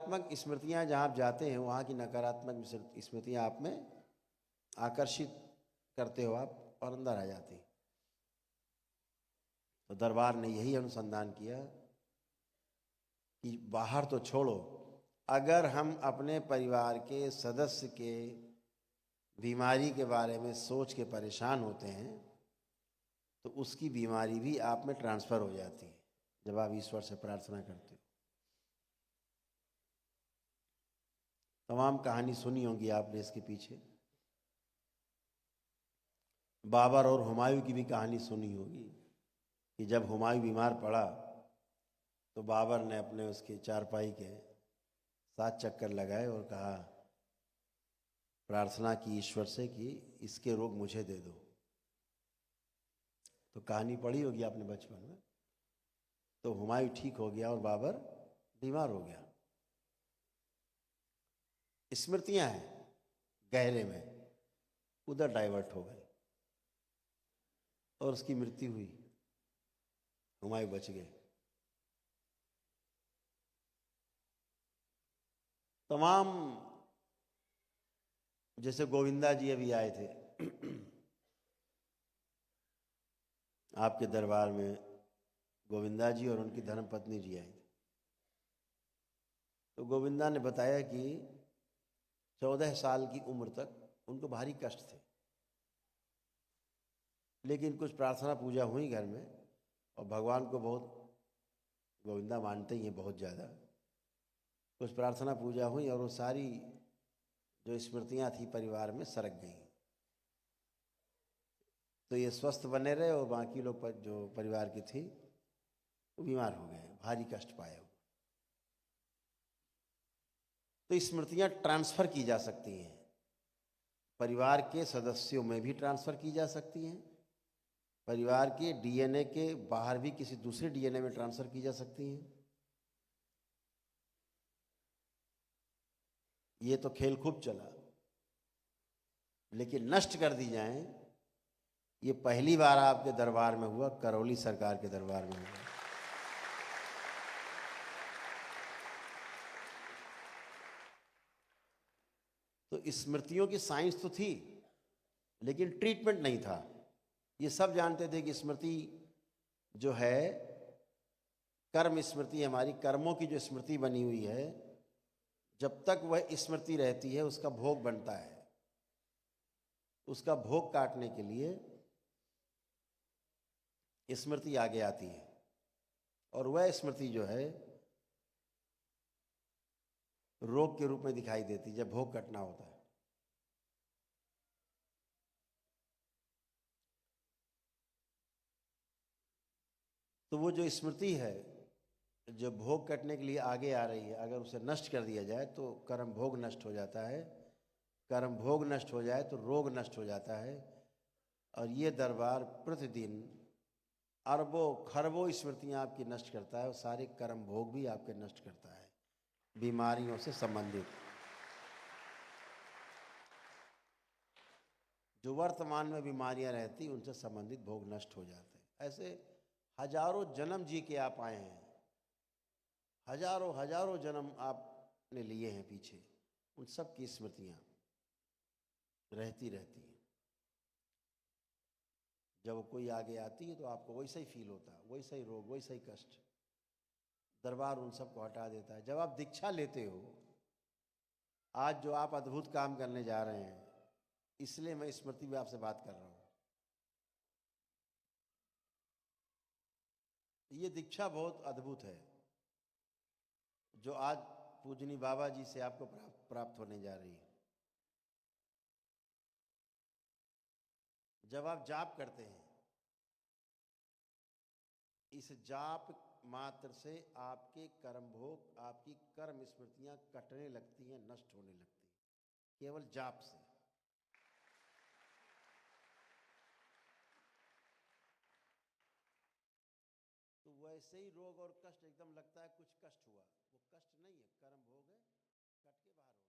सकारात्मक स्मृतियां जहाँ आप जाते हैं वहाँ की नकारात्मक स्मृतियां आप में आकर्षित करते हो आप और अंदर आ जाती हैं। तो दरबार ने यही अनुसंधान किया कि बाहर तो छोड़ो, अगर हम अपने परिवार के सदस्य के बीमारी के बारे में सोच के परेशान होते हैं तो उसकी बीमारी भी आप में ट्रांसफ़र हो जाती है जब आप ईश्वर से प्रार्थना करते हो। तमाम कहानी सुनी होगी आपने इसके पीछे। बाबर और हुमायूं की भी कहानी सुनी होगी कि जब हुमायूं बीमार पड़ा तो बाबर ने अपने उसके चारपाई के 7 चक्कर लगाए और कहा, प्रार्थना की ईश्वर से कि इसके रोग मुझे दे दो। तो कहानी पढ़ी होगी आपने बचपन में। तो हुमायूं ठीक हो गया और बाबर बीमार हो गया। स्मृतियां हैं गहरे में, उधर डाइवर्ट हो गए और उसकी मृत्यु हुई, हुमायूं बच गए। तमाम, जैसे गोविंदा जी अभी आए थे आपके दरबार में, गोविंदा जी और उनकी धर्मपत्नी जी आई थी। तो गोविंदा ने बताया कि 14 साल की उम्र तक उनको भारी कष्ट थे, लेकिन कुछ प्रार्थना पूजा हुई घर में और भगवान को बहुत गोविंदा मानते ही हैं बहुत ज़्यादा। कुछ प्रार्थना पूजा हुई और वो सारी जो स्मृतियां थी परिवार में सरक गई। तो ये स्वस्थ बने रहे और बाकी लोग जो परिवार की थी वो बीमार हो गए, भारी कष्ट पाए। तो स्मृतियां ट्रांसफ़र की जा सकती हैं, परिवार के सदस्यों में भी ट्रांसफ़र की जा सकती हैं, परिवार के डीएनए के बाहर भी किसी दूसरे डीएनए में ट्रांसफ़र की जा सकती हैं। ये तो खेल खूब चला, लेकिन नष्ट कर दी जाएं, ये पहली बार आपके दरबार में हुआ, करौली सरकार के दरबार में हुआ। तो स्मृतियों की साइंस तो थी लेकिन ट्रीटमेंट नहीं था। ये सब जानते थे कि स्मृति जो है, कर्म स्मृति, हमारी कर्मों की जो स्मृति बनी हुई है, जब तक वह स्मृति रहती है उसका भोग बनता है। उसका भोग काटने के लिए स्मृति आगे आती है और वह स्मृति जो है रोग के रूप में दिखाई देती जब भोग कटना होता है। तो वो जो स्मृति है जो भोग कटने के लिए आगे आ रही है, अगर उसे नष्ट कर दिया जाए तो कर्म भोग नष्ट हो जाता है, कर्म भोग नष्ट हो जाए तो रोग नष्ट हो जाता है। और ये दरबार प्रतिदिन अरबों खरबों स्मृतियाँ आपकी नष्ट करता है और सारे कर्म भोग भी आपके नष्ट करता है, बीमारियों से संबंधित। जो वर्तमान में बीमारियां रहती उनसे संबंधित भोग नष्ट हो जाते हैं। ऐसे हजारों जन्म जी के आप आए हैं, हजारों हजारों जन्म आपने लिए हैं पीछे, उन सब की स्मृतियां रहती रहती हैं। जब कोई आगे आती है तो आपको वैसा ही फील होता है, वैसा ही रोग, वैसा ही कष्ट। दरबार उन सबको हटा देता है। जब आप दीक्षा लेते हो, आज जो आप अद्भुत काम करने जा रहे हैं, इसलिए मैं स्मृति में आपसे बात कर रहा हूं। ये दीक्षा बहुत अद्भुत है जो आज पूजनी बाबा जी से आपको प्राप्त होने जा रही है। जब आप जाप करते हैं, इस जाप मात्र से आपके कर्म भोग, आपकी कर्म स्मृतियां कटने लगती हैं, नष्ट होने लगती हैं, केवल जाप से। तो वैसे ही रोग और कष्ट एकदम लगता है कुछ कष्ट हुआ, वो कष्ट नहीं है, कर्म भोग है, कट के बाहर हो।